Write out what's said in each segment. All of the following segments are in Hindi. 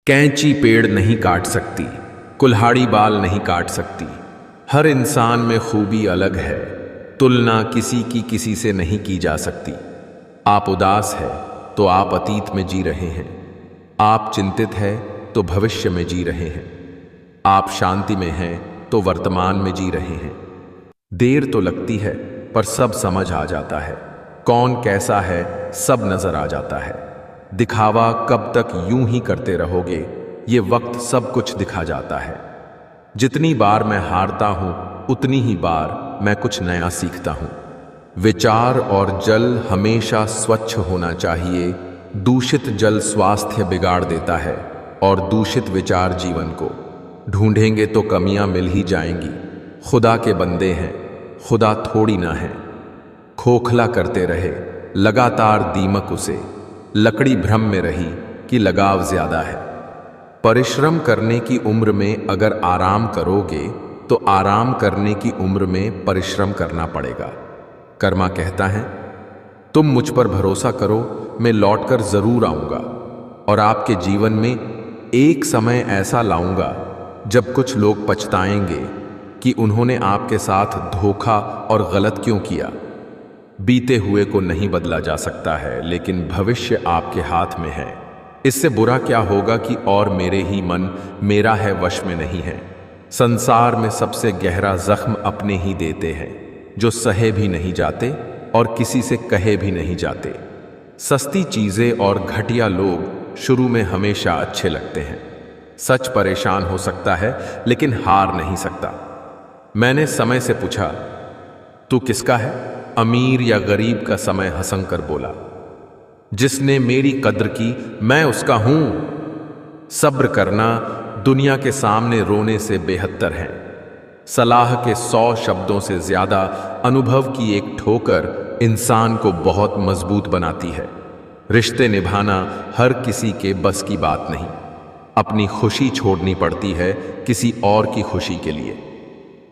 कैंची पेड़ नहीं काट सकती, कुल्हाड़ी बाल नहीं काट सकती। हर इंसान में खूबी अलग है, तुलना किसी की किसी से नहीं की जा सकती। आप उदास है तो आप अतीत में जी रहे हैं, आप चिंतित है तो भविष्य में जी रहे हैं, आप शांति में हैं तो वर्तमान में जी रहे हैं। देर तो लगती है पर सब समझ आ जाता है, कौन कैसा है सब नजर आ जाता है। दिखावा कब तक यूं ही करते रहोगे, ये वक्त सब कुछ दिखा जाता है। जितनी बार मैं हारता हूं उतनी ही बार मैं कुछ नया सीखता हूं। विचार और जल हमेशा स्वच्छ होना चाहिए। दूषित जल स्वास्थ्य बिगाड़ देता है और दूषित विचार जीवन को। ढूंढेंगे तो कमियां मिल ही जाएंगी। खुदा के बंदे हैं, खुदा थोड़ी ना है। खोखला करते रहे लगातार दीमक उसे, लकड़ी भ्रम में रही कि लगाव ज्यादा है। परिश्रम करने की उम्र में अगर आराम करोगे तो आराम करने की उम्र में परिश्रम करना पड़ेगा। कर्मा कहता है, तुम मुझ पर भरोसा करो, मैं लौटकर जरूर आऊंगा और आपके जीवन में एक समय ऐसा लाऊंगा जब कुछ लोग पछताएंगे कि उन्होंने आपके साथ धोखा और गलत क्यों किया। बीते हुए को नहीं बदला जा सकता है, लेकिन भविष्य आपके हाथ में है। इससे बुरा क्या होगा कि और मेरे ही मन मेरा है वश में नहीं है। संसार में सबसे गहरा जख्म अपने ही देते हैं, जो सहे भी नहीं जाते और किसी से कहे भी नहीं जाते। सस्ती चीजें और घटिया लोग शुरू में हमेशा अच्छे लगते हैं। सच परेशान हो सकता है लेकिन हार नहीं सकता। मैंने समय से पूछा, तू किसका है? अमीर या गरीब का समय हंसकर बोला, जिसने मेरी कद्र की मैं उसका हूं। सब्र करना दुनिया के सामने रोने से बेहतर है। सलाह के 100 शब्दों से ज्यादा अनुभव की एक ठोकर इंसान को बहुत मजबूत बनाती है। रिश्ते निभाना हर किसी के बस की बात नहीं। अपनी खुशी छोड़नी पड़ती है किसी और की खुशी के लिए।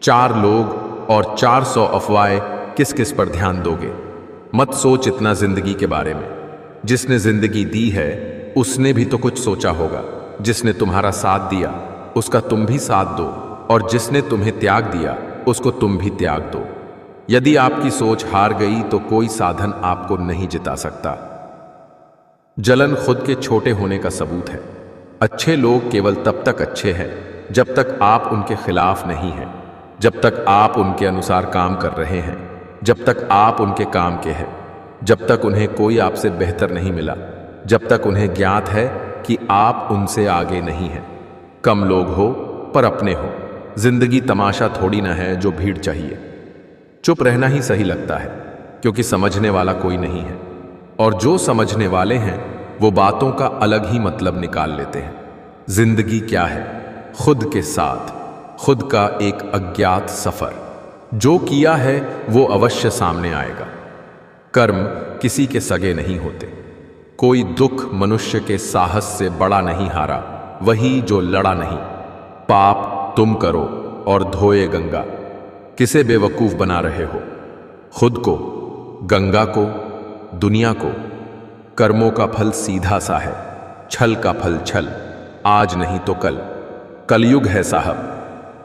4 लोग और 400 अफवाहें, किस किस पर ध्यान दोगे? मत सोच इतना जिंदगी के बारे में। जिसने जिंदगी दी है उसने भी तो कुछ सोचा होगा। जिसने तुम्हारा साथ दिया उसका तुम भी साथ दो, और जिसने तुम्हें त्याग दिया उसको तुम भी त्याग दो। यदि आपकी सोच हार गई तो कोई साधन आपको नहीं जिता सकता। जलन खुद के छोटे होने का सबूत है। अच्छे लोग केवल तब तक अच्छे हैं जब तक आप उनके खिलाफ नहीं हैं, जब तक आप उनके अनुसार काम कर रहे हैं, जब तक आप उनके काम के हैं, जब तक उन्हें कोई आपसे बेहतर नहीं मिला, जब तक उन्हें ज्ञात है कि आप उनसे आगे नहीं हैं। कम लोग हो पर अपने हो। जिंदगी तमाशा थोड़ी ना है जो भीड़ चाहिए। चुप रहना ही सही लगता है, क्योंकि समझने वाला कोई नहीं है, और जो समझने वाले हैं वो बातों का अलग ही मतलब निकाल लेते हैं। जिंदगी क्या है? खुद के साथ खुद का एक अज्ञात सफर। जो किया है वो अवश्य सामने आएगा। कर्म किसी के सगे नहीं होते। कोई दुख मनुष्य के साहस से बड़ा नहीं हारा, वही जो लड़ा नहीं। पाप तुम करो और धोए गंगा। किसे बेवकूफ बना रहे हो? खुद को, गंगा को, दुनिया को। कर्मों का फल सीधा सा है, छल का फल छल। आज नहीं तो कल। कलयुग है साहब।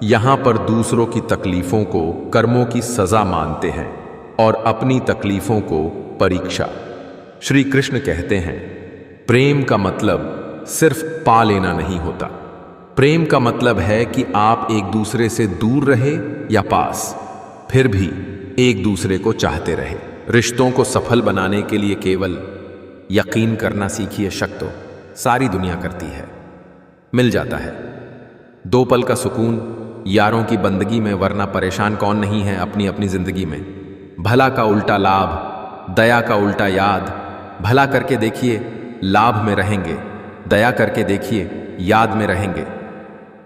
यहां पर दूसरों की तकलीफों को कर्मों की सजा मानते हैं और अपनी तकलीफों को परीक्षा। श्री कृष्ण कहते हैं, प्रेम का मतलब सिर्फ पा लेना नहीं होता। प्रेम का मतलब है कि आप एक दूसरे से दूर रहे या पास, फिर भी एक दूसरे को चाहते रहे। रिश्तों को सफल बनाने के लिए केवल यकीन करना सीखिए। शक तो सारी दुनिया करती है, मिल जाता है 2 पल का सुकून यारों की बंदगी में, वरना परेशान कौन नहीं है अपनी अपनी जिंदगी में। भला का उल्टा लाभ, दया का उल्टा याद। भला करके देखिए लाभ में रहेंगे, दया करके देखिए याद में रहेंगे।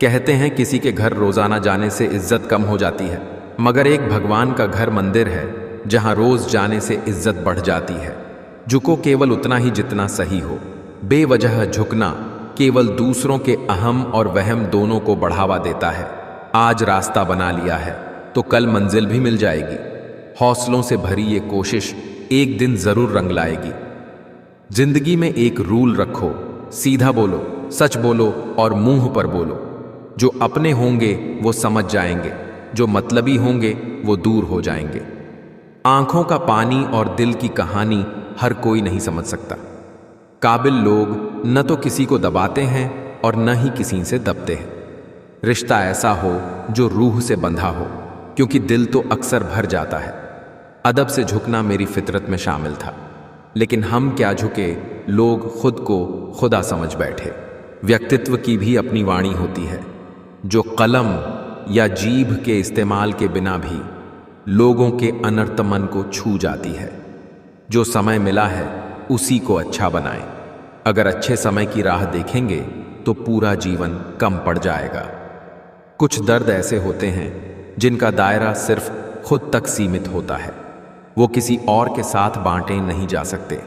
कहते हैं किसी के घर रोजाना जाने से इज्जत कम हो जाती है, मगर एक भगवान का घर मंदिर है जहां रोज जाने से इज्जत बढ़ जाती है। झुको केवल उतना ही जितना सही हो। बेवजह झुकना केवल दूसरों के अहम और वहम दोनों को बढ़ावा देता है। आज रास्ता बना लिया है तो कल मंजिल भी मिल जाएगी। हौसलों से भरी ये कोशिश एक दिन जरूर रंग लाएगी। जिंदगी में एक रूल रखो, सीधा बोलो, सच बोलो और मुंह पर बोलो। जो अपने होंगे वो समझ जाएंगे, जो मतलबी होंगे वो दूर हो जाएंगे। आंखों का पानी और दिल की कहानी हर कोई नहीं समझ सकता। काबिल लोग न तो किसी को दबाते हैं और न ही किसी से दबते हैं। रिश्ता ऐसा हो जो रूह से बंधा हो, क्योंकि दिल तो अक्सर भर जाता है। अदब से झुकना मेरी फितरत में शामिल था, लेकिन हम क्या झुके, लोग खुद को खुदा समझ बैठे। व्यक्तित्व की भी अपनी वाणी होती है, जो कलम या जीभ के इस्तेमाल के बिना भी लोगों के अनर्थ मन को छू जाती है। जो समय मिला है उसी को अच्छा बनाएं। अगर अच्छे समय की राह देखेंगे तो पूरा जीवन कम पड़ जाएगा। कुछ दर्द ऐसे होते हैं जिनका दायरा सिर्फ खुद तक सीमित होता है, वो किसी और के साथ बांटे नहीं जा सकते।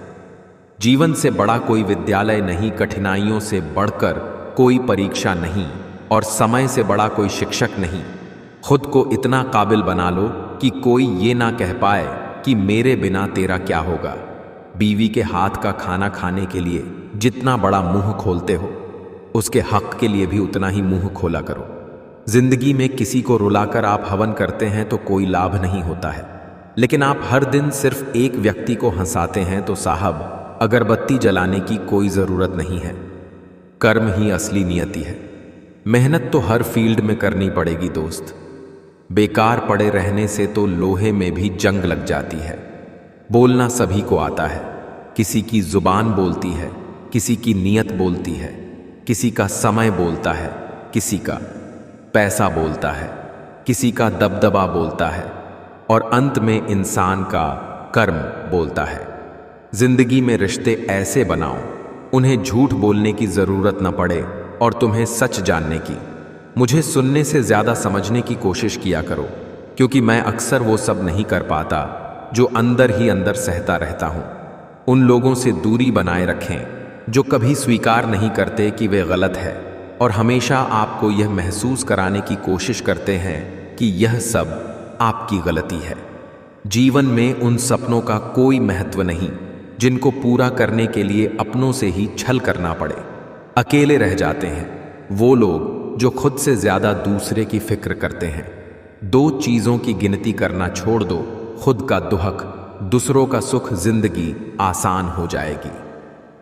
जीवन से बड़ा कोई विद्यालय नहीं, कठिनाइयों से बढ़कर कोई परीक्षा नहीं, और समय से बड़ा कोई शिक्षक नहीं। खुद को इतना काबिल बना लो कि कोई ये ना कह पाए कि मेरे बिना तेरा क्या होगा। बीवी के हाथ का खाना खाने के लिए जितना बड़ा मुंह खोलते हो, उसके हक के लिए भी उतना ही मुंह खोला करो। जिंदगी में किसी को रुलाकर आप हवन करते हैं तो कोई लाभ नहीं होता है, लेकिन आप हर दिन सिर्फ एक व्यक्ति को हंसाते हैं तो साहब अगरबत्ती जलाने की कोई ज़रूरत नहीं है। कर्म ही असली नियति है। मेहनत तो हर फील्ड में करनी पड़ेगी दोस्त। बेकार पड़े रहने से तो लोहे में भी जंग लग जाती है। बोलना सभी को आता है, किसी की जुबान बोलती है, किसी की नीयत बोलती है, किसी का समय बोलता है, किसी का पैसा बोलता है, किसी का दबदबा बोलता है, और अंत में इंसान का कर्म बोलता है। जिंदगी में रिश्ते ऐसे बनाओ उन्हें झूठ बोलने की जरूरत न पड़े और तुम्हें सच जानने की। मुझे सुनने से ज्यादा समझने की कोशिश किया करो, क्योंकि मैं अक्सर वो सब नहीं कर पाता जो अंदर ही अंदर सहता रहता हूं। उन लोगों से दूरी बनाए रखें जो कभी स्वीकार नहीं करते कि वे गलत है और हमेशा आपको यह महसूस कराने की कोशिश करते हैं कि यह सब आपकी गलती है। जीवन में उन सपनों का कोई महत्व नहीं जिनको पूरा करने के लिए अपनों से ही छल करना पड़े। अकेले रह जाते हैं वो लोग जो खुद से ज्यादा दूसरे की फिक्र करते हैं। दो चीजों की गिनती करना छोड़ दो, खुद का दुहक, दूसरों का सुख, जिंदगी आसान हो जाएगी।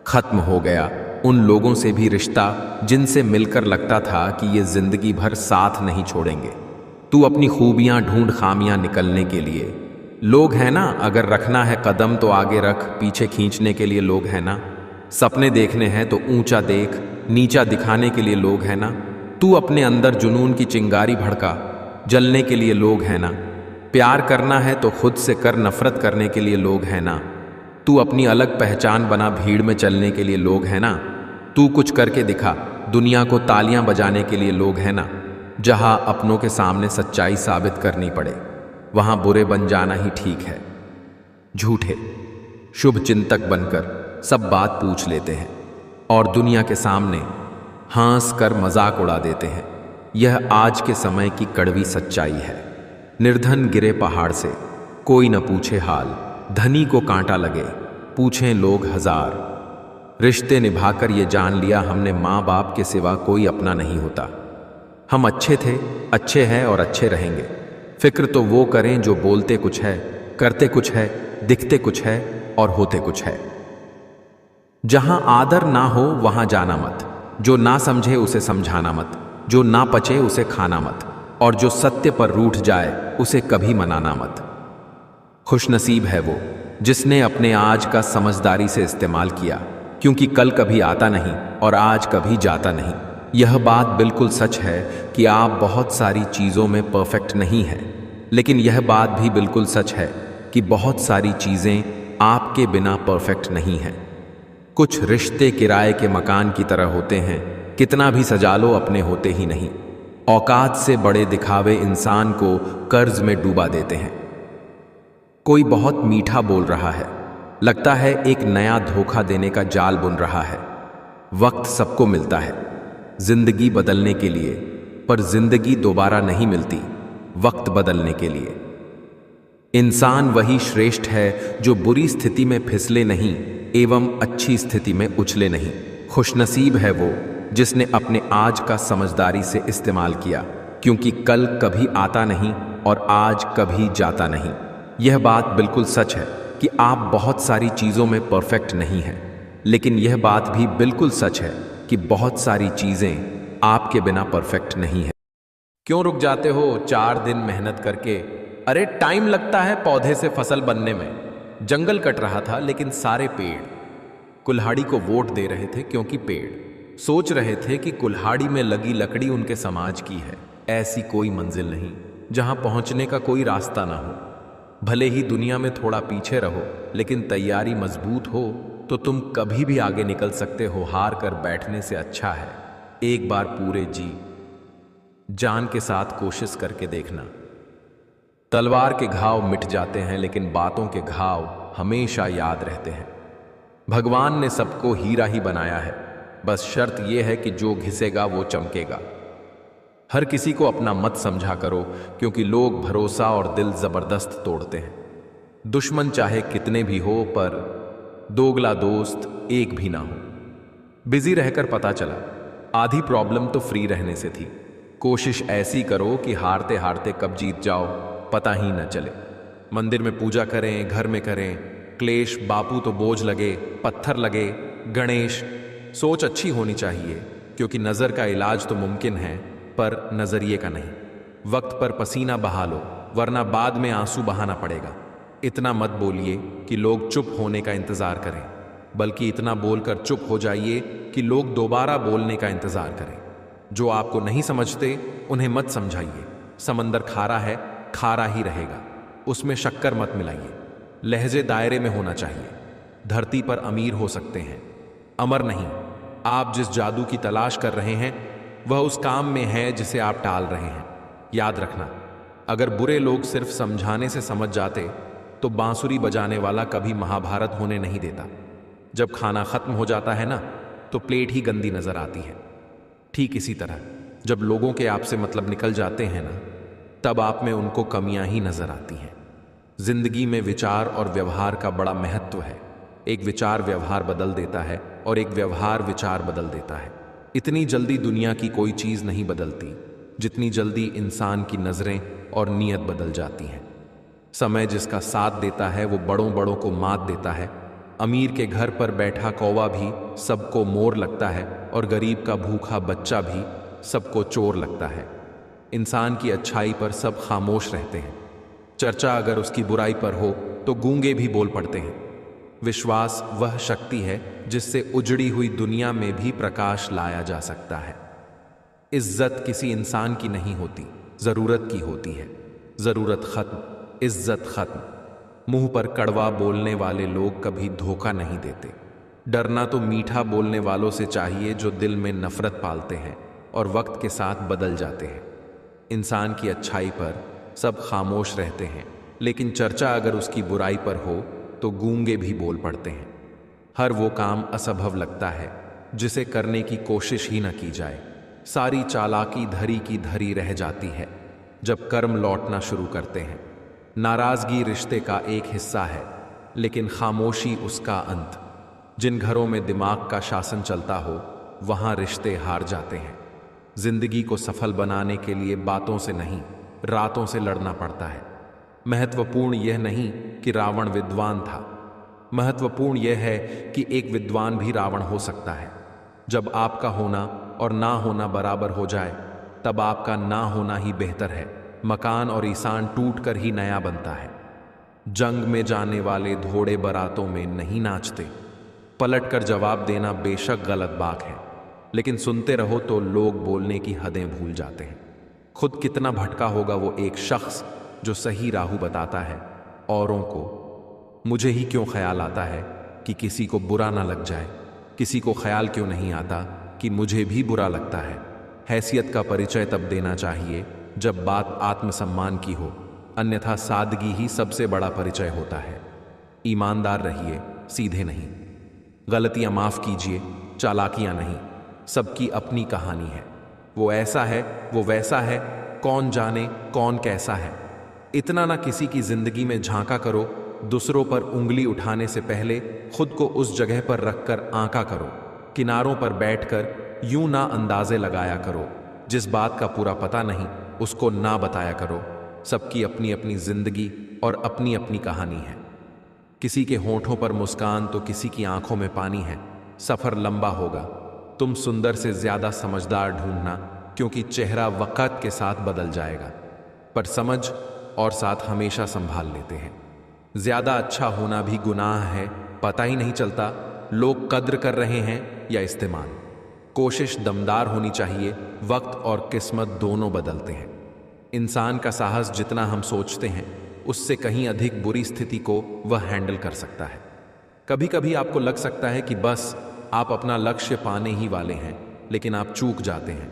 खत्म हो गया उन लोगों से भी रिश्ता जिनसे मिलकर लगता था कि ये जिंदगी भर साथ नहीं छोड़ेंगे। तू अपनी खूबियां ढूंढ, खामियां निकलने के लिए लोग हैं ना। अगर रखना है कदम तो आगे रख, पीछे खींचने के लिए लोग हैं ना। सपने देखने हैं तो ऊंचा देख, नीचा दिखाने के लिए लोग हैं ना। तू अपने अंदर जुनून की चिंगारी भड़का, जलने के लिए लोग हैं ना। प्यार करना है तो खुद से कर, नफरत करने के लिए लोग हैं ना। तू अपनी अलग पहचान बना, भीड़ में चलने के लिए लोग हैं ना। तू कुछ करके दिखा, दुनिया को तालियां बजाने के लिए लोग हैं ना। जहां अपनों के सामने सच्चाई साबित करनी पड़े वहां बुरे बन जाना ही ठीक है। झूठे शुभ चिंतक बनकर सब बात पूछ लेते हैं और दुनिया के सामने हंस कर मजाक उड़ा देते हैं। यह आज के समय की कड़वी सच्चाई है। निर्धन गिरे पहाड़ से, कोई न पूछे हाल। धनी को कांटा लगे, पूछें लोग हजार। रिश्ते निभाकर ये जान लिया हमने, माँ बाप के सिवा कोई अपना नहीं होता। हम अच्छे थे, अच्छे हैं और अच्छे रहेंगे। फिक्र तो वो करें जो बोलते कुछ है, करते कुछ है, दिखते कुछ है और होते कुछ है। जहां आदर ना हो वहां जाना मत। जो ना समझे उसे समझाना मत, जो ना पचे उसे खाना मत, और जो सत्य पर रूठ जाए उसे कभी मनाना मत। खुशनसीब है वो जिसने अपने आज का समझदारी से इस्तेमाल किया, क्योंकि कल कभी आता नहीं और आज कभी जाता नहीं। यह बात बिल्कुल सच है कि आप बहुत सारी चीज़ों में परफेक्ट नहीं हैं, लेकिन यह बात भी बिल्कुल सच है कि बहुत सारी चीज़ें आपके बिना परफेक्ट नहीं हैं। कुछ रिश्ते किराए के मकान की तरह होते हैं, कितना भी सजा लो अपने होते ही नहीं। औकात से बड़े दिखावे इंसान को कर्ज में डूबा देते हैं। कोई बहुत मीठा बोल रहा है, लगता है एक नया धोखा देने का जाल बुन रहा है। वक्त सबको मिलता है जिंदगी बदलने के लिए, पर जिंदगी दोबारा नहीं मिलती वक्त बदलने के लिए। इंसान वही श्रेष्ठ है जो बुरी स्थिति में फिसले नहीं एवं अच्छी स्थिति में उछले नहीं। खुशनसीब है वो जिसने अपने आज का समझदारी से इस्तेमाल किया, क्योंकि कल कभी आता नहीं और आज कभी जाता नहीं। यह बात बिल्कुल सच है कि आप बहुत सारी चीज़ों में परफेक्ट नहीं हैं, लेकिन यह बात भी बिल्कुल सच है कि बहुत सारी चीज़ें आपके बिना परफेक्ट नहीं है। क्यों रुक जाते हो 4 दिन मेहनत करके? अरे टाइम लगता है पौधे से फसल बनने में। जंगल कट रहा था लेकिन सारे पेड़ कुल्हाड़ी को वोट दे रहे थे, क्योंकि पेड़ सोच रहे थे कि कुल्हाड़ी में लगी लकड़ी उनके समाज की है। ऐसी कोई मंजिल नहीं जहां पहुंचने का कोई रास्ता ना हो। भले ही दुनिया में थोड़ा पीछे रहो, लेकिन तैयारी मजबूत हो तो तुम कभी भी आगे निकल सकते हो। हार कर बैठने से अच्छा है एक बार पूरे जी जान के साथ कोशिश करके देखना। तलवार के घाव मिट जाते हैं, लेकिन बातों के घाव हमेशा याद रहते हैं। भगवान ने सबको हीरा ही बनाया है, बस शर्त यह है कि जो घिसेगा वो चमकेगा। हर किसी को अपना मत समझा करो, क्योंकि लोग भरोसा और दिल जबरदस्त तोड़ते हैं। दुश्मन चाहे कितने भी हो, पर दोगला दोस्त एक भी ना हो। बिजी रहकर पता चला आधी प्रॉब्लम तो फ्री रहने से थी। कोशिश ऐसी करो कि हारते हारते कब जीत जाओ पता ही न चले। मंदिर में पूजा करें, घर में करें, क्लेश बापू तो बोझ लगे, पत्थर लगे, गणेश। सोच अच्छी होनी चाहिए, क्योंकि नज़र का इलाज तो मुमकिन है, पर नजरिए का नहीं। वक्त पर पसीना बहा लो, वरना बाद में आंसू बहाना पड़ेगा। इतना मत बोलिए कि लोग चुप होने का इंतजार करें, बल्कि इतना बोलकर चुप हो जाइए कि लोग दोबारा बोलने का इंतजार करें। जो आपको नहीं समझते उन्हें मत समझाइए। समंदर खारा है, खारा ही रहेगा, उसमें शक्कर मत मिलाइए। लहजे दायरे में होना चाहिए। धरती पर अमीर हो सकते हैं, अमर नहीं। आप जिस जादू की तलाश कर रहे हैं वह उस काम में है जिसे आप टाल रहे हैं। याद रखना, अगर बुरे लोग सिर्फ समझाने से समझ जाते तो बांसुरी बजाने वाला कभी महाभारत होने नहीं देता। जब खाना खत्म हो जाता है ना, तो प्लेट ही गंदी नजर आती है। ठीक इसी तरह जब लोगों के आपसे मतलब निकल जाते हैं ना, तब आप में उनको कमियां ही नजर आती हैं। जिंदगी में विचार और व्यवहार का बड़ा महत्व है। एक विचार व्यवहार बदल देता है और एक व्यवहार विचार बदल देता है। इतनी जल्दी दुनिया की कोई चीज नहीं बदलती जितनी जल्दी इंसान की नजरें और नीयत बदल जाती हैं। समय जिसका साथ देता है वो बड़ों बड़ों को मात देता है। अमीर के घर पर बैठा कौवा भी सबको मोर लगता है, और गरीब का भूखा बच्चा भी सबको चोर लगता है। इंसान की अच्छाई पर सब खामोश रहते हैं। चर्चा अगर उसकी बुराई पर हो तो गूंगे भी बोल पड़ते हैं। विश्वास वह शक्ति है जिससे उजड़ी हुई दुनिया में भी प्रकाश लाया जा सकता है। इज्जत किसी इंसान की नहीं होती, जरूरत की होती है। जरूरत खत्म, इज्जत खत्म। मुंह पर कड़वा बोलने वाले लोग कभी धोखा नहीं देते। डरना तो मीठा बोलने वालों से चाहिए जो दिल में नफरत पालते हैं और वक्त के साथ बदल जाते हैं। इंसान की अच्छाई पर सब खामोश रहते हैं, लेकिन चर्चा अगर उसकी बुराई पर हो तो गूंगे भी बोल पड़ते हैं। हर वो काम असंभव लगता है जिसे करने की कोशिश ही न की जाए। सारी चालाकी धरी की धरी रह जाती है जब कर्म लौटना शुरू करते हैं। नाराजगी रिश्ते का एक हिस्सा है, लेकिन खामोशी उसका अंत। जिन घरों में दिमाग का शासन चलता हो वहां रिश्ते हार जाते हैं। जिंदगी को सफल बनाने के लिए बातों से नहीं, रातों से लड़ना पड़ता है। महत्वपूर्ण यह नहीं कि रावण विद्वान था, महत्वपूर्ण यह है कि एक विद्वान भी रावण हो सकता है। जब आपका होना और ना होना बराबर हो जाए, तब आपका ना होना ही बेहतर है। मकान और ईसान टूटकर ही नया बनता है। जंग में जाने वाले घोड़े बारातों में नहीं नाचते। पलट कर जवाब देना बेशक गलत बात है, लेकिन सुनते रहो तो लोग बोलने की हदें भूल जाते हैं। खुद कितना भटका होगा वो एक शख्स जो सही राह बताता है औरों को। मुझे ही क्यों ख्याल आता है कि किसी को बुरा ना लग जाए? किसी को ख्याल क्यों नहीं आता कि मुझे भी बुरा लगता है? हैसियत का परिचय तब देना चाहिए जब बात आत्मसम्मान की हो, अन्यथा सादगी ही सबसे बड़ा परिचय होता है। ईमानदार रहिए, सीधे नहीं। गलतियां माफ कीजिए, चालाकियां नहीं। सबकी अपनी कहानी है। वो ऐसा है, वो वैसा है, कौन जाने कौन कैसा है। इतना ना किसी की जिंदगी में झांका करो। दूसरों पर उंगली उठाने से पहले खुद को उस जगह पर रखकर आंका करो। किनारों पर बैठकर यूं ना अंदाजे लगाया करो, जिस बात का पूरा पता नहीं उसको ना बताया करो। सबकी अपनी अपनी जिंदगी और अपनी अपनी कहानी है। किसी के होठों पर मुस्कान तो किसी की आंखों में पानी है। सफर लंबा होगा, तुम सुंदर से ज्यादा समझदार ढूंढना, क्योंकि चेहरा वक्त के साथ बदल जाएगा, पर समझ और साथ हमेशा संभाल लेते हैं। ज्यादा अच्छा होना भी गुनाह है, पता ही नहीं चलता लोग कद्र कर रहे हैं या इस्तेमाल। कोशिश दमदार होनी चाहिए, वक्त और किस्मत दोनों बदलते हैं। इंसान का साहस जितना हम सोचते हैं उससे कहीं अधिक बुरी स्थिति को वह हैंडल कर सकता है। कभी कभी आपको लग सकता है कि बस आप अपना लक्ष्य पाने ही वाले हैं, लेकिन आप चूक जाते हैं।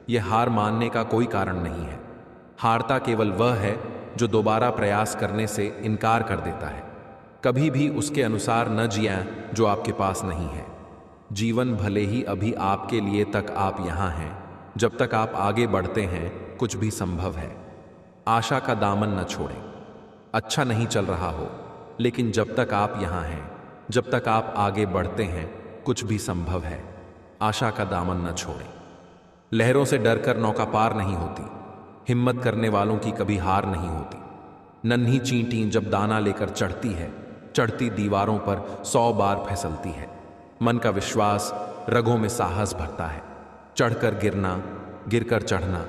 यह हार मानने का कोई कारण नहीं है। हारता केवल वह है जो दोबारा प्रयास करने से इनकार कर देता है। कभी भी उसके अनुसार न जिया जो आपके पास नहीं है। जीवन भले ही अभी आपके लिए तक आप यहाँ हैं, जब तक आप आगे बढ़ते हैं कुछ भी संभव है। आशा का दामन न छोड़ें। अच्छा नहीं चल रहा हो, लेकिन जब तक आप यहाँ हैं, जब तक आप आगे बढ़ते हैं कुछ भी संभव है। आशा का दामन न छोड़ें। लहरों से डरकर नौका पार नहीं होती। हिम्मत करने वालों की कभी हार नहीं होती। नन्ही चींटी जब दाना लेकर चढ़ती है, चढ़ती दीवारों पर 100 बार फिसलती है। मन का विश्वास रगों में साहस भरता है। चढ़कर गिरना, गिरकर चढ़ना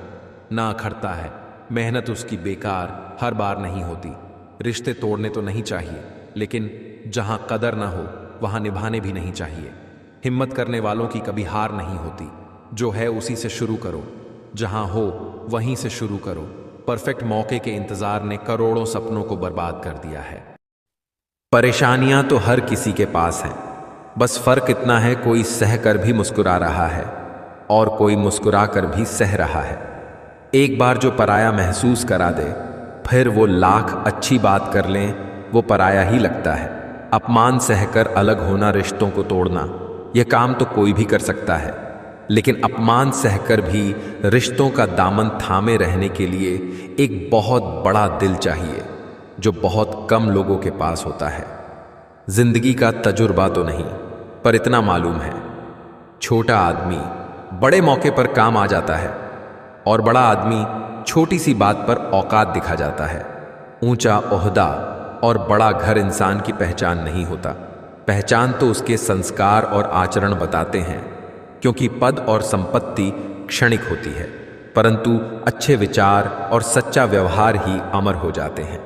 ना अखरता है। मेहनत उसकी बेकार हर बार नहीं होती। रिश्ते तोड़ने तो नहीं चाहिए, लेकिन जहां कदर ना हो वहां निभाने भी नहीं चाहिए। हिम्मत करने वालों की कभी हार नहीं होती। जो है उसी से शुरू करो, जहां हो वहीं से शुरू करो। परफेक्ट मौके के इंतजार ने करोड़ों सपनों को बर्बाद कर दिया है। परेशानियां तो हर किसी के पास हैं, बस फर्क इतना है कोई सह कर भी मुस्कुरा रहा है और कोई मुस्कुरा कर भी सह रहा है। एक बार जो पराया महसूस करा दे, फिर वो लाख अच्छी बात कर लें, वो पराया ही लगता है। अपमान सहकर अलग होना, रिश्तों को तोड़ना, यह काम तो कोई भी कर सकता है, लेकिन अपमान सहकर भी रिश्तों का दामन थामे रहने के लिए एक बहुत बड़ा दिल चाहिए, जो बहुत कम लोगों के पास होता है। जिंदगी का तजुर्बा तो नहीं, पर इतना मालूम है, छोटा आदमी बड़े मौके पर काम आ जाता है और बड़ा आदमी छोटी सी बात पर औकात दिखा जाता है। ऊंचा ओहदा और बड़ा घर इंसान की पहचान नहीं होता। पहचान तो उसके संस्कार और आचरण बताते हैं, क्योंकि पद और संपत्ति क्षणिक होती है, परंतु अच्छे विचार और सच्चा व्यवहार ही अमर हो जाते हैं।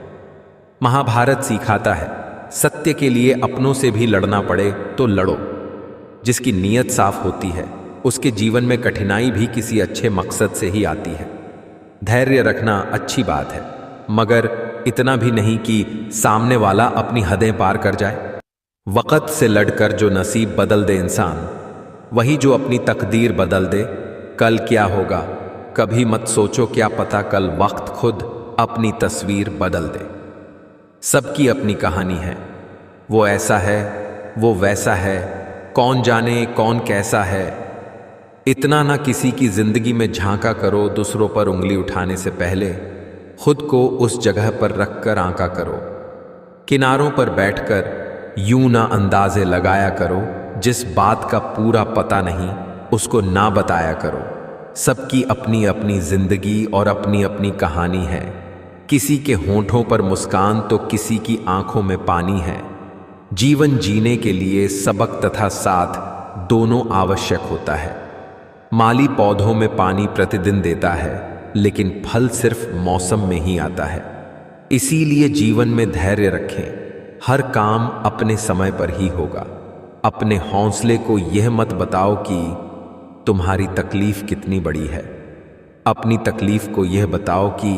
महाभारत सिखाता है, सत्य के लिए अपनों से भी लड़ना पड़े तो लड़ो। जिसकी नीयत साफ होती है उसके जीवन में कठिनाई भी किसी अच्छे मकसद से ही आती है। धैर्य रखना अच्छी बात है, मगर इतना भी नहीं कि सामने वाला अपनी हदें पार कर जाए। वक़्त से लड़कर जो नसीब बदल दे इंसान, वही जो अपनी तकदीर बदल दे। कल क्या होगा कभी मत सोचो, क्या पता कल वक्त खुद अपनी तस्वीर बदल दे। सबकी अपनी कहानी है, वो ऐसा है वो वैसा है, कौन जाने कौन कैसा है। इतना ना किसी की जिंदगी में झांका करो, दूसरों पर उंगली उठाने से पहले खुद को उस जगह पर रखकर आंका करो। किनारों पर बैठकर यूं ना अंदाजे लगाया करो, जिस बात का पूरा पता नहीं उसको ना बताया करो। सबकी अपनी अपनी जिंदगी और अपनी अपनी कहानी है। किसी के होठों पर मुस्कान तो किसी की आंखों में पानी है। जीवन जीने के लिए सबक तथा साथ दोनों आवश्यक होता है। माली पौधों में पानी प्रतिदिन देता है, लेकिन फल सिर्फ मौसम में ही आता है। इसीलिए जीवन में धैर्य रखें। हर काम अपने समय पर ही होगा। अपने हौसले को यह मत बताओ कि तुम्हारी तकलीफ कितनी बड़ी है। अपनी तकलीफ को यह बताओ कि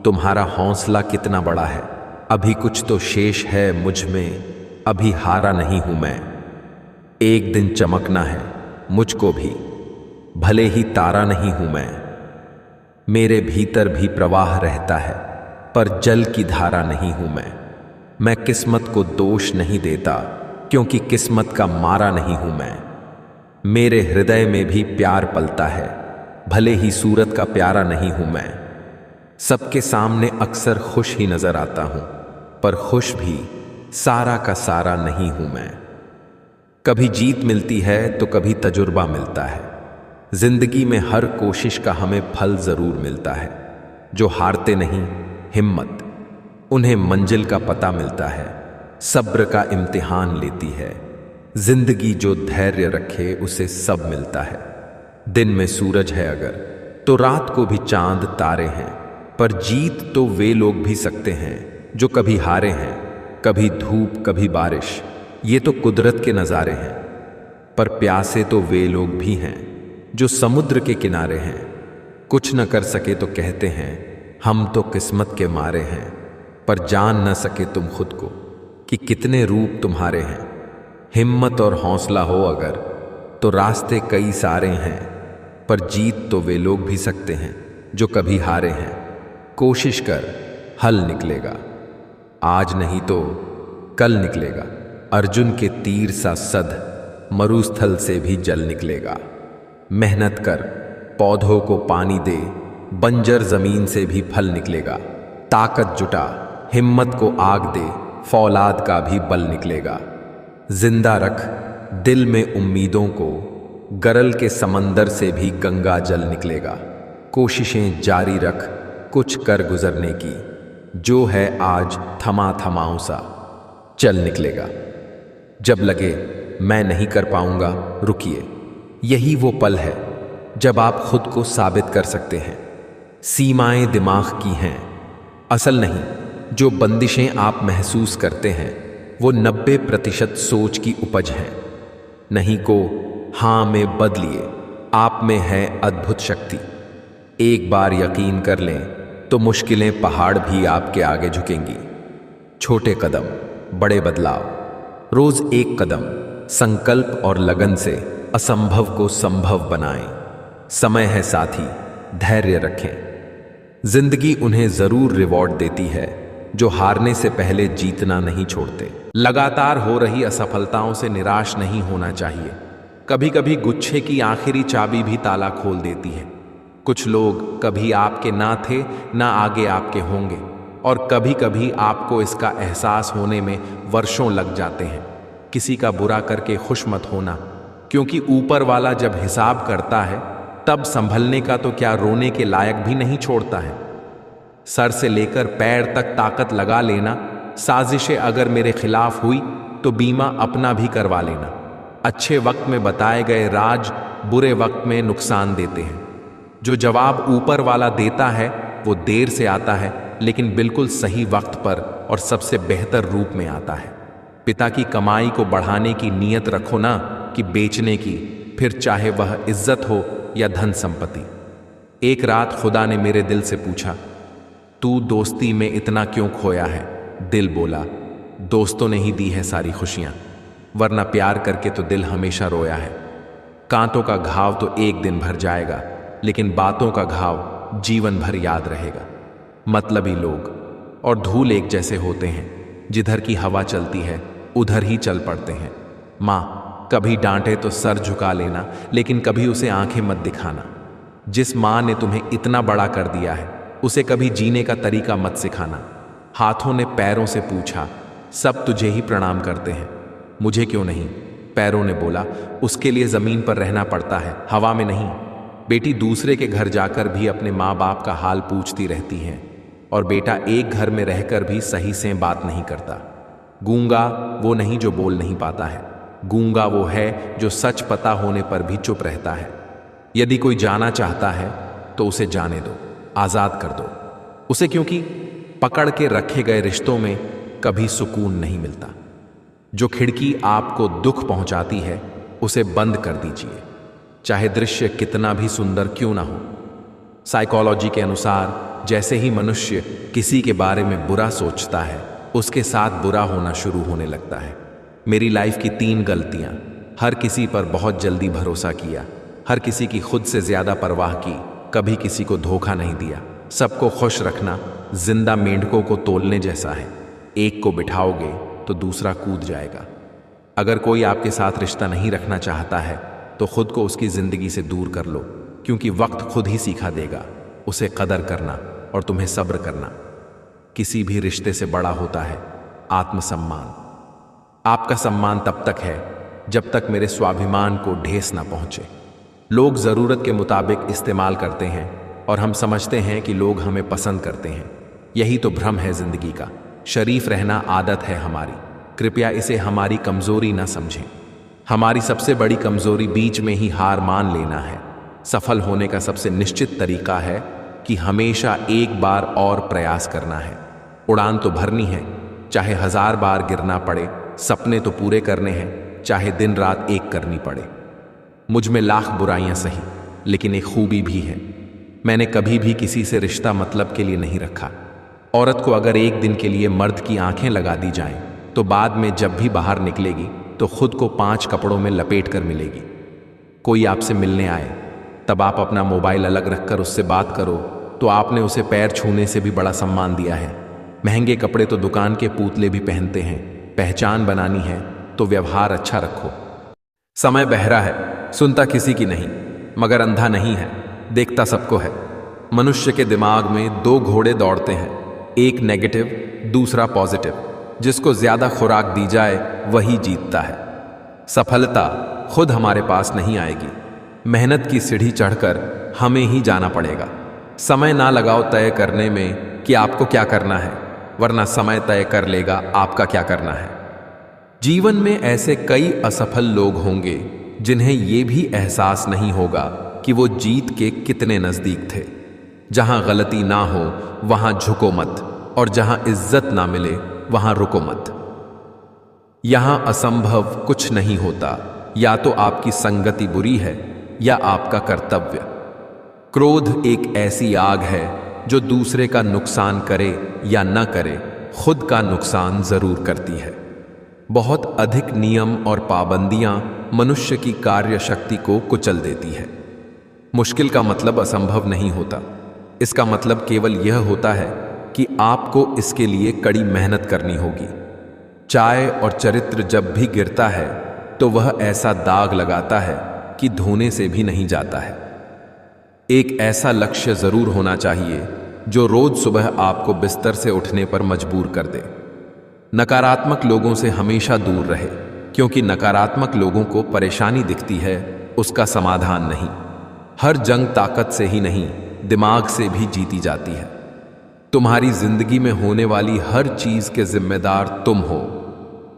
तुम्हारा हौसला कितना बड़ा है। अभी कुछ तो शेष है मुझ में, अभी हारा नहीं हूं मैं। एक दिन चमकना है मुझको भी, भले ही तारा नहीं हूं मैं। मेरे भीतर भी प्रवाह रहता है, पर जल की धारा नहीं हूं मैं। मैं किस्मत को दोष नहीं देता, क्योंकि किस्मत का मारा नहीं हूं मैं। मेरे हृदय में भी प्यार पलता है, भले ही सूरत का प्यारा नहीं हूं मैं। सबके सामने अक्सर खुश ही नजर आता हूं, पर खुश भी सारा का सारा नहीं हूं मैं। कभी जीत मिलती है तो कभी तजुर्बा मिलता है। जिंदगी में हर कोशिश का हमें फल जरूर मिलता है। जो हारते नहीं, हिम्मत, उन्हें मंजिल का पता मिलता है। सब्र का इम्तिहान लेती है जिंदगी। जो धैर्य रखे उसे सब मिलता है। दिन में सूरज है अगर, तो रात को भी चांद तारे हैं। पर जीत तो वे लोग भी सकते हैं जो कभी हारे हैं। कभी धूप कभी बारिश, ये तो कुदरत के नज़ारे हैं। पर प्यासे तो वे लोग भी हैं जो समुद्र के किनारे हैं। कुछ न कर सके तो कहते हैं हम तो किस्मत के मारे हैं। पर जान न सके तुम खुद को कि कितने रूप तुम्हारे हैं। हिम्मत और हौसला हो अगर, तो रास्ते कई सारे हैं। पर जीत तो वे लोग भी सकते हैं जो कभी हारे हैं। कोशिश कर, हल निकलेगा। आज नहीं तो कल निकलेगा। अर्जुन के तीर सा सद मरुस्थल से भी जल निकलेगा। मेहनत कर, पौधों को पानी दे, बंजर जमीन से भी फल निकलेगा। ताकत जुटा, हिम्मत को आग दे, फौलाद का भी बल निकलेगा। जिंदा रख दिल में उम्मीदों को, गरल के समंदर से भी गंगा जल निकलेगा। कोशिशें जारी रख, कुछ कर गुजरने की। जो है आज थमा थमाऊं सा चल निकलेगा। जब लगे मैं नहीं कर पाऊंगा, रुकिए, यही वो पल है जब आप खुद को साबित कर सकते हैं। सीमाएं दिमाग की हैं, असल नहीं। जो बंदिशें आप महसूस करते हैं वो 90% सोच की उपज है। नहीं को हाँ में बदलिए, आप में है अद्भुत शक्ति। एक बार यकीन कर लें तो मुश्किलें पहाड़ भी आपके आगे झुकेंगी। छोटे कदम, बड़े बदलाव, रोज एक कदम, संकल्प और लगन से असंभव को संभव बनाएं। समय है साथी, धैर्य रखें। जिंदगी उन्हें जरूर रिवॉर्ड देती है जो हारने से पहले जीतना नहीं छोड़ते। लगातार हो रही असफलताओं से निराश नहीं होना चाहिए। कभी कभी गुच्छे की आखिरी चाबी भी ताला खोल देती है। कुछ लोग कभी आपके ना थे, ना आगे आपके होंगे, और कभी कभी आपको इसका एहसास होने में वर्षों लग जाते हैं। किसी का बुरा करके खुश मत होना, क्योंकि ऊपर वाला जब हिसाब करता है तब संभलने का तो क्या रोने के लायक भी नहीं छोड़ता है। सर से लेकर पैर तक ताकत लगा लेना। साजिशें अगर मेरे खिलाफ हुई तो बीमा अपना भी करवा लेना। अच्छे वक्त में बताए गए राज बुरे वक्त में नुकसान देते हैं। जो जवाब ऊपर वाला देता है वो देर से आता है, लेकिन बिल्कुल सही वक्त पर और सबसे बेहतर रूप में आता है। पिता की कमाई को बढ़ाने की नीयत रखो ना कि बेचने की, फिर चाहे वह इज्जत हो या धन संपत्ति। एक रात खुदा ने मेरे दिल से पूछा, तू दोस्ती में इतना क्यों खोया है? दिल बोला, दोस्तों ने ही दी है सारी खुशियां, वरना प्यार करके तो दिल हमेशा रोया है। कांटों का घाव तो एक दिन भर जाएगा, लेकिन बातों का घाव जीवन भर याद रहेगा। मतलबी लोग और धूल एक जैसे होते हैं, जिधर की हवा चलती है उधर ही चल पड़ते हैं। माँ कभी डांटे तो सर झुका लेना, लेकिन कभी उसे आंखें मत दिखाना। जिस माँ ने तुम्हें इतना बड़ा कर दिया है उसे कभी जीने का तरीका मत सिखाना। हाथों ने पैरों से पूछा, सब तुझे ही प्रणाम करते हैं, मुझे क्यों नहीं? पैरों ने बोला, उसके लिए जमीन पर रहना पड़ता है, हवा में नहीं। बेटी दूसरे के घर जाकर भी अपने माँ बाप का हाल पूछती रहती है, और बेटा एक घर में रहकर भी सही से बात नहीं करता। गूंगा वो नहीं जो बोल नहीं पाता है, गूंगा वो है जो सच पता होने पर भी चुप रहता है। यदि कोई जाना चाहता है तो उसे जाने दो, आजाद कर दो उसे, क्योंकि पकड़ के रखे गए रिश्तों में कभी सुकून नहीं मिलता। जो खिड़की आपको दुख पहुंचाती है उसे बंद कर दीजिए, चाहे दृश्य कितना भी सुंदर क्यों ना हो। साइकोलॉजी के अनुसार जैसे ही मनुष्य किसी के बारे में बुरा सोचता है, उसके साथ बुरा होना शुरू होने लगता है। मेरी लाइफ की 3 गलतियां: हर किसी पर बहुत जल्दी भरोसा किया, हर किसी की खुद से ज्यादा परवाह की, कभी किसी को धोखा नहीं दिया। सबको खुश रखना जिंदा मेंढकों को तोलने जैसा है, एक को बिठाओगे तो दूसरा कूद जाएगा। अगर कोई आपके साथ रिश्ता नहीं रखना चाहता है तो खुद को उसकी जिंदगी से दूर कर लो, क्योंकि वक्त खुद ही सिखा देगा उसे कदर करना और तुम्हें सब्र करना। किसी भी रिश्ते से बड़ा होता है आत्मसम्मान। आपका सम्मान तब तक है जब तक मेरे स्वाभिमान को ठेस ना पहुंचे। लोग ज़रूरत के मुताबिक इस्तेमाल करते हैं और हम समझते हैं कि लोग हमें पसंद करते हैं। यही तो भ्रम है जिंदगी का। शरीफ रहना आदत है हमारी, कृपया इसे हमारी कमजोरी न समझें। हमारी सबसे बड़ी कमजोरी बीच में ही हार मान लेना है। सफल होने का सबसे निश्चित तरीका है कि हमेशा एक बार और प्रयास करना है। उड़ान तो भरनी है, चाहे 1000 बार गिरना पड़े। सपने तो पूरे करने हैं, चाहे दिन रात एक करनी पड़े। मुझ में लाख बुराइयां सही, लेकिन एक खूबी भी है। मैंने कभी भी किसी से रिश्ता मतलब के लिए नहीं रखा। औरत को अगर एक दिन के लिए मर्द की आंखें लगा दी जाएं, तो बाद में जब भी बाहर निकलेगी तो खुद को 5 कपड़ों में लपेट कर मिलेगी। कोई आपसे मिलने आए, तब आप अपना मोबाइल अलग रखकर उससे बात करो तो आपने उसे पैर छूने से भी बड़ा सम्मान दिया है। महंगे कपड़े तो दुकान के पुतले भी पहनते हैं। पहचान बनानी है तो व्यवहार अच्छा रखो। समय बहरा है, सुनता किसी की नहीं, मगर अंधा नहीं है, देखता सबको है। मनुष्य के दिमाग में 2 घोड़े दौड़ते हैं, एक नेगेटिव, दूसरा पॉजिटिव। जिसको ज्यादा खुराक दी जाए वही जीतता है। सफलता खुद हमारे पास नहीं आएगी, मेहनत की सीढ़ी चढ़कर हमें ही जाना पड़ेगा। समय ना लगाओ तय करने में कि आपको क्या करना है, वरना समय तय कर लेगा आपका क्या करना है। जीवन में ऐसे कई असफल लोग होंगे जिन्हें यह भी एहसास नहीं होगा कि वो जीत के कितने नजदीक थे। जहां गलती ना हो वहां झुको मत, और जहां इज्जत ना मिले वहां रुको मत। यहां असंभव कुछ नहीं होता, या तो आपकी संगति बुरी है या आपका कर्तव्य। क्रोध एक ऐसी आग है जो दूसरे का नुकसान करे या न करे, खुद का नुकसान जरूर करती है। बहुत अधिक नियम और पाबंदियां मनुष्य की कार्य शक्ति को कुचल देती है। मुश्किल का मतलब असंभव नहीं होता, इसका मतलब केवल यह होता है कि आपको इसके लिए कड़ी मेहनत करनी होगी। चाय और चरित्र जब भी गिरता है तो वह ऐसा दाग लगाता है कि धोने से भी नहीं जाता है। एक ऐसा लक्ष्य जरूर होना चाहिए जो रोज सुबह आपको बिस्तर से उठने पर मजबूर कर दे। नकारात्मक लोगों से हमेशा दूर रहे, क्योंकि नकारात्मक लोगों को परेशानी दिखती है, उसका समाधान नहीं। हर जंग ताकत से ही नहीं, दिमाग से भी जीती जाती है। तुम्हारी जिंदगी में होने वाली हर चीज के जिम्मेदार तुम हो।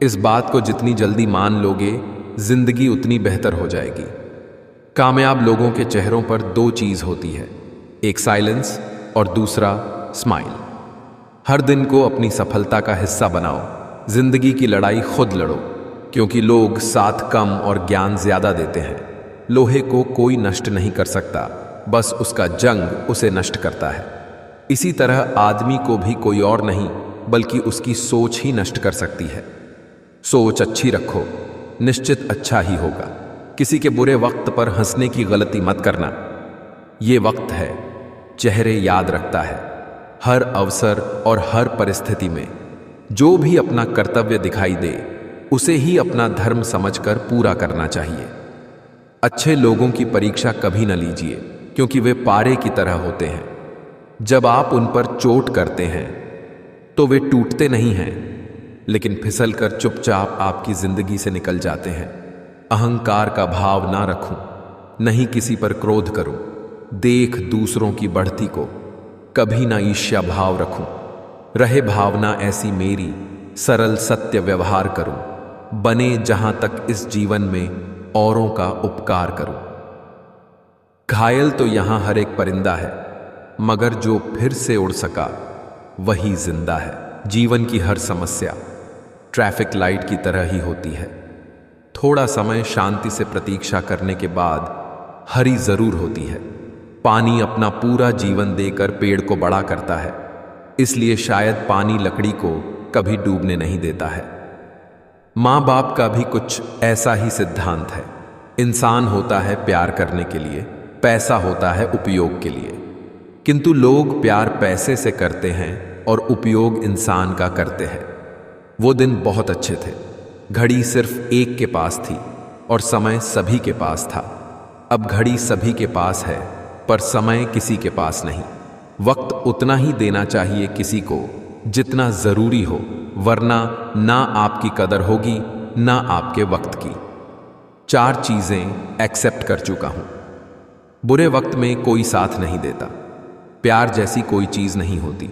इस बात को जितनी जल्दी मान लोगे, जिंदगी उतनी बेहतर हो जाएगी। कामयाब लोगों के चेहरों पर 2 चीज होती है, एक साइलेंस और दूसरा स्माइल। हर दिन को अपनी सफलता का हिस्सा बनाओ। जिंदगी की लड़ाई खुद लड़ो, क्योंकि लोग साथ कम और ज्ञान ज्यादा देते हैं। लोहे को कोई नष्ट नहीं कर सकता, बस उसका जंग उसे नष्ट करता है। इसी तरह आदमी को भी कोई और नहीं बल्कि उसकी सोच ही नष्ट कर सकती है। सोच अच्छी रखो, निश्चित अच्छा ही होगा। किसी के बुरे वक्त पर हंसने की गलती मत करना। ये वक्त है, चेहरे याद रखता है। हर अवसर और हर परिस्थिति में जो भी अपना कर्तव्य दिखाई दे, उसे ही अपना धर्म समझकर पूरा करना चाहिए। अच्छे लोगों की परीक्षा कभी न लीजिए, क्योंकि वे पारे की तरह होते हैं। जब आप उन पर चोट करते हैं तो वे टूटते नहीं हैं, लेकिन फिसलकर चुपचाप आपकी जिंदगी से निकल जाते हैं। अहंकार का भाव ना रखूं, नहीं किसी पर क्रोध करूं, देख दूसरों की बढ़ती को, कभी ना ईर्ष्या भाव रखूं। रहे भावना ऐसी मेरी, सरल सत्य व्यवहार करूं, बने जहां तक इस जीवन में औरों का उपकार करूं। घायल तो यहां हर एक परिंदा है, मगर जो फिर से उड़ सका वही जिंदा है। जीवन की हर समस्या ट्रैफिक लाइट की तरह ही होती है। थोड़ा समय शांति से प्रतीक्षा करने के बाद हरी जरूर होती है। पानी अपना पूरा जीवन देकर पेड़ को बड़ा करता है, इसलिए शायद पानी लकड़ी को कभी डूबने नहीं देता है। माँ बाप का भी कुछ ऐसा ही सिद्धांत है। इंसान होता है प्यार करने के लिए, पैसा होता है उपयोग के लिए। किंतु लोग प्यार पैसे से करते हैं और उपयोग इंसान का करते हैं। वो दिन बहुत अच्छे थे। घड़ी सिर्फ एक के पास थी और समय सभी के पास था। अब घड़ी सभी के पास है, पर समय किसी के पास नहीं। वक्त उतना ही देना चाहिए किसी को जितना जरूरी हो, वरना ना आपकी कदर होगी ना आपके वक्त की। 4 चीजें एक्सेप्ट कर चुका हूं। बुरे वक्त में कोई साथ नहीं देता। प्यार जैसी कोई चीज नहीं होती।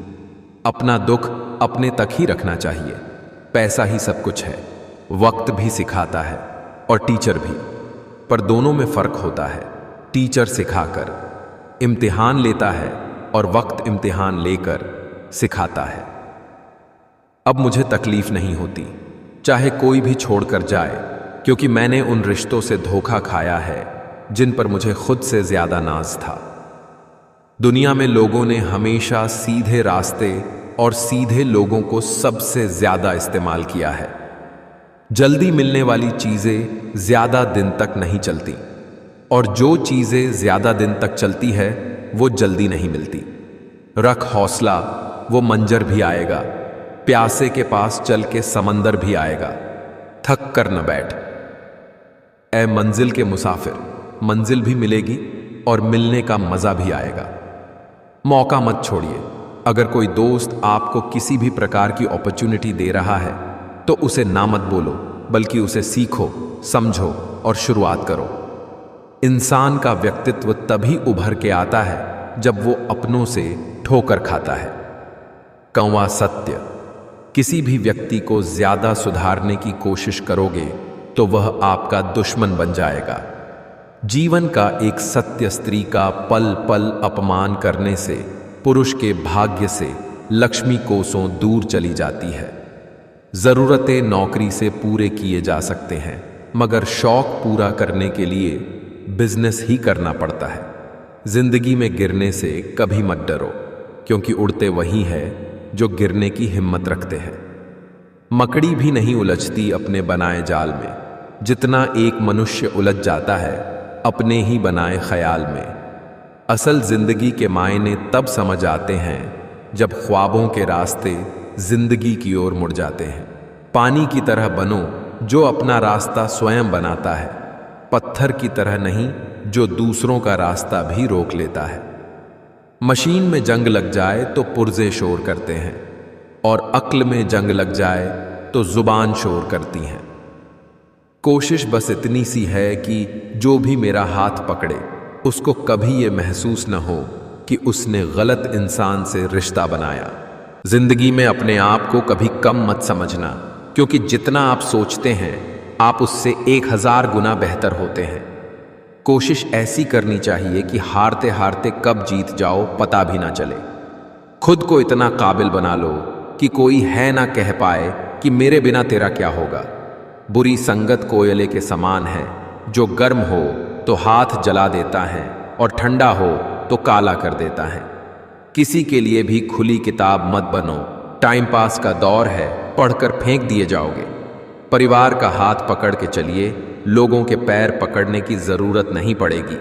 अपना दुख अपने तक ही रखना चाहिए। पैसा ही सब कुछ है। वक्त भी सिखाता है और टीचर भी, पर दोनों में फर्क होता है। टीचर सिखाकर इम्तिहान लेता है और वक्त इम्तिहान लेकर सिखाता है। अब मुझे तकलीफ नहीं होती चाहे कोई भी छोड़कर जाए, क्योंकि मैंने उन रिश्तों से धोखा खाया है जिन पर मुझे खुद से ज्यादा नाज था। दुनिया में लोगों ने हमेशा सीधे रास्ते और सीधे लोगों को सबसे ज्यादा इस्तेमाल किया है। जल्दी मिलने वाली चीजें ज्यादा दिन तक नहीं चलती, और जो चीजें ज्यादा दिन तक चलती है वो जल्दी नहीं मिलती। रख हौसला, वो मंजर भी आएगा। प्यासे के पास चल के समंदर भी आएगा। थक कर न बैठ। ए मंजिल के मुसाफिर, मंजिल भी मिलेगी और मिलने का मजा भी आएगा। मौका मत छोड़िए। अगर कोई दोस्त आपको किसी भी प्रकार की अपॉर्चुनिटी दे रहा है तो उसे ना मत बोलो, बल्कि उसे सीखो, समझो और शुरुआत करो। इंसान का व्यक्तित्व तभी उभर के आता है जब वो अपनों से ठोकर खाता है। कौवा सत्य, किसी भी व्यक्ति को ज्यादा सुधारने की कोशिश करोगे तो वह आपका दुश्मन बन जाएगा। जीवन का एक सत्य स्त्री का पल पल अपमान करने से पुरुष के भाग्य से लक्ष्मी कोसों दूर चली जाती है। जरूरतें नौकरी से पूरे किए जा सकते हैं, मगर शौक पूरा करने के लिए बिजनेस ही करना पड़ता है। जिंदगी में गिरने से कभी मत डरो, क्योंकि उड़ते वही है जो गिरने की हिम्मत रखते हैं। मकड़ी भी नहीं उलझती अपने बनाए जाल में, जितना एक मनुष्य उलझ जाता है अपने ही बनाए ख्याल में। असल जिंदगी के मायने तब समझ आते हैं जब ख्वाबों के रास्ते जिंदगी की ओर मुड़ जाते हैं। पानी की तरह बनो जो अपना रास्ता स्वयं बनाता है, पत्थर की तरह नहीं जो दूसरों का रास्ता भी रोक लेता है। मशीन में जंग लग जाए तो पुर्जे शोर करते हैं, और अक्ल में जंग लग जाए तो जुबान शोर करती हैं। कोशिश बस इतनी सी है कि जो भी मेरा हाथ पकड़े उसको कभी ये महसूस न हो कि उसने गलत इंसान से रिश्ता बनाया। जिंदगी में अपने आप को कभी कम मत समझना, क्योंकि जितना आप सोचते हैं आप उससे 1000 गुना बेहतर होते हैं। कोशिश ऐसी करनी चाहिए कि हारते हारते कब जीत जाओ पता भी ना चले। खुद को इतना काबिल बना लो कि कोई है ना कह पाए कि मेरे बिना तेरा क्या होगा। बुरी संगत कोयले के समान है, जो गर्म हो तो हाथ जला देता है और ठंडा हो तो काला कर देता है। किसी के लिए भी खुली किताब मत बनो। टाइम पास का दौर है, पढ़कर फेंक दिए जाओगे। परिवार का हाथ पकड़ के चलिए, लोगों के पैर पकड़ने की जरूरत नहीं पड़ेगी।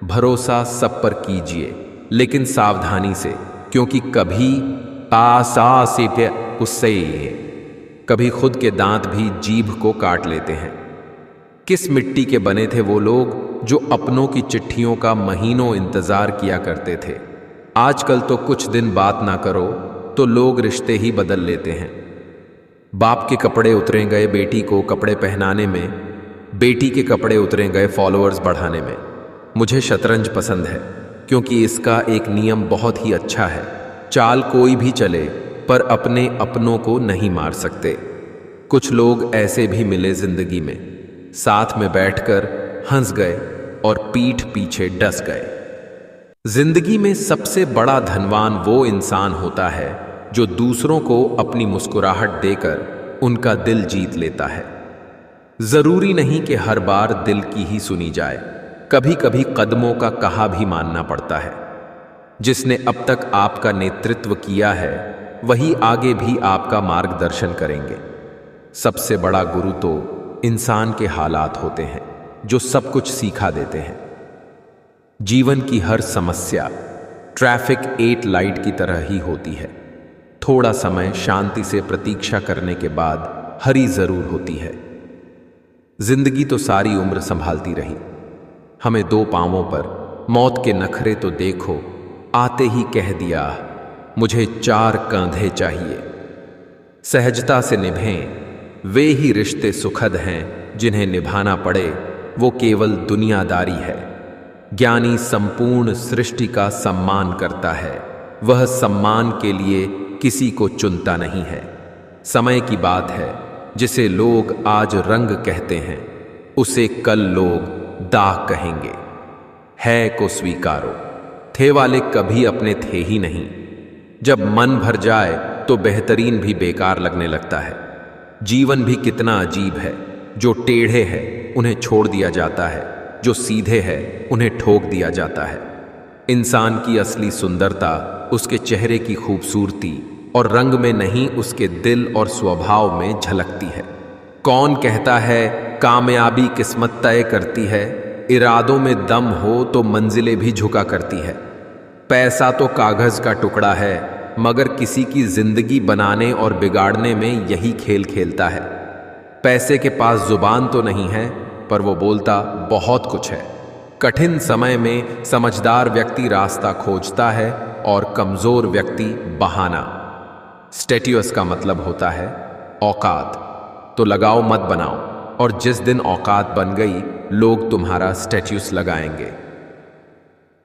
भरोसा सब पर कीजिए, लेकिन सावधानी से, क्योंकि कभी कभी खुद के दांत भी जीभ को काट लेते हैं। किस मिट्टी के बने थे वो लोग जो अपनों की चिट्ठियों का महीनों इंतजार किया करते थे। आजकल तो कुछ दिन बात ना करो तो लोग रिश्ते ही बदल लेते हैं। बाप के कपड़े उतरे गए बेटी को कपड़े पहनाने में, बेटी के कपड़े उतरे गए फॉलोअर्स बढ़ाने में। मुझे शतरंज पसंद है, क्योंकि इसका एक नियम बहुत ही अच्छा है। चाल कोई भी चले, पर अपने अपनों को नहीं मार सकते। कुछ लोग ऐसे भी मिले जिंदगी में, साथ में बैठकर हंस गए और पीठ पीछे डस गए। जिंदगी में सबसे बड़ा धनवान वो इंसान होता है जो दूसरों को अपनी मुस्कुराहट देकर उनका दिल जीत लेता है। जरूरी नहीं कि हर बार दिल की ही सुनी जाए, कभी कभी कदमों का कहा भी मानना पड़ता है। जिसने अब तक आपका नेतृत्व किया है वही आगे भी आपका मार्गदर्शन करेंगे। सबसे बड़ा गुरु तो इंसान के हालात होते हैं जो सब कुछ सिखा देते हैं। जीवन की हर समस्या ट्रैफिक 8 लाइट की तरह ही होती है। थोड़ा समय शांति से प्रतीक्षा करने के बाद हरी जरूर होती है। जिंदगी तो सारी उम्र संभालती रही, हमें 2 पांवों पर मौत के नखरे तो देखो, आते ही कह दिया मुझे 4 कंधे चाहिए। सहजता से निभें वे ही रिश्ते सुखद हैं जिन्हें निभाना पड़े वो केवल दुनियादारी है। ज्ञानी संपूर्ण सृष्टि का सम्मान करता है, वह सम्मान के लिए किसी को चुनता नहीं है। समय की बात है, जिसे लोग आज रंग कहते हैं, उसे कल लोग दाग कहेंगे। है को स्वीकारो, थे वाले कभी अपने थे ही नहीं। जब मन भर जाए तो बेहतरीन भी बेकार लगने लगता है। जीवन भी कितना अजीब है, जो टेढ़े हैं उन्हें छोड़ दिया जाता है, जो सीधे हैं उन्हें ठोक दिया जाता है। इंसान की असली सुंदरता उसके चेहरे की खूबसूरती और रंग में नहीं, उसके दिल और स्वभाव में झलकती है। कौन कहता है कामयाबी किस्मत तय करती है, इरादों में दम हो तो मंजिलें भी झुका करती है। पैसा तो कागज का टुकड़ा है, मगर किसी की जिंदगी बनाने और बिगाड़ने में यही खेल खेलता है। पैसे के पास जुबान तो नहीं है, पर वो बोलता बहुत कुछ है। कठिन समय में समझदार व्यक्ति रास्ता खोजता है और कमजोर व्यक्ति बहाना। स्टेट्यूस का मतलब होता है औकात, तो लगाओ मत बनाओ, और जिस दिन औकात बन गई लोग तुम्हारा स्टेट्यूस लगाएंगे।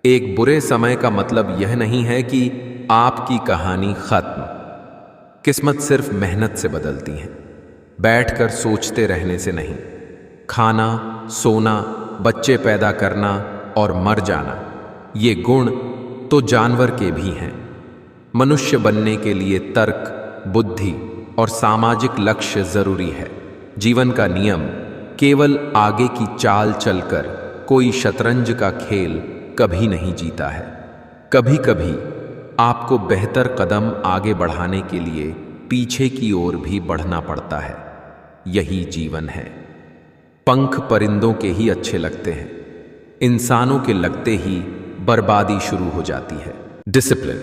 एक बुरे समय का मतलब यह नहीं है कि आपकी कहानी खत्म। किस्मत सिर्फ मेहनत से बदलती है, बैठकर सोचते रहने से नहीं। खाना, सोना, बच्चे पैदा करना और मर जाना, ये गुण तो जानवर के भी हैं। मनुष्य बनने के लिए तर्क, बुद्धि और सामाजिक लक्ष्य जरूरी है। जीवन का नियम केवल आगे की चाल चलकर कोई शतरंज का खेल कभी नहीं जीता है। कभी कभी आपको बेहतर कदम आगे बढ़ाने के लिए पीछे की ओर भी बढ़ना पड़ता है। यही जीवन है। पंख परिंदों के ही अच्छे लगते हैं, इंसानों के लगते ही बर्बादी शुरू हो जाती है। डिसिप्लिन,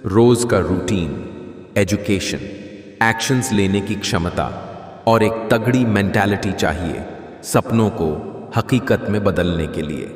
रोज का रूटीन, एजुकेशन, एक्शंस लेने की क्षमता और एक तगड़ी मेंटालिटी चाहिए सपनों को हकीकत में बदलने के लिए।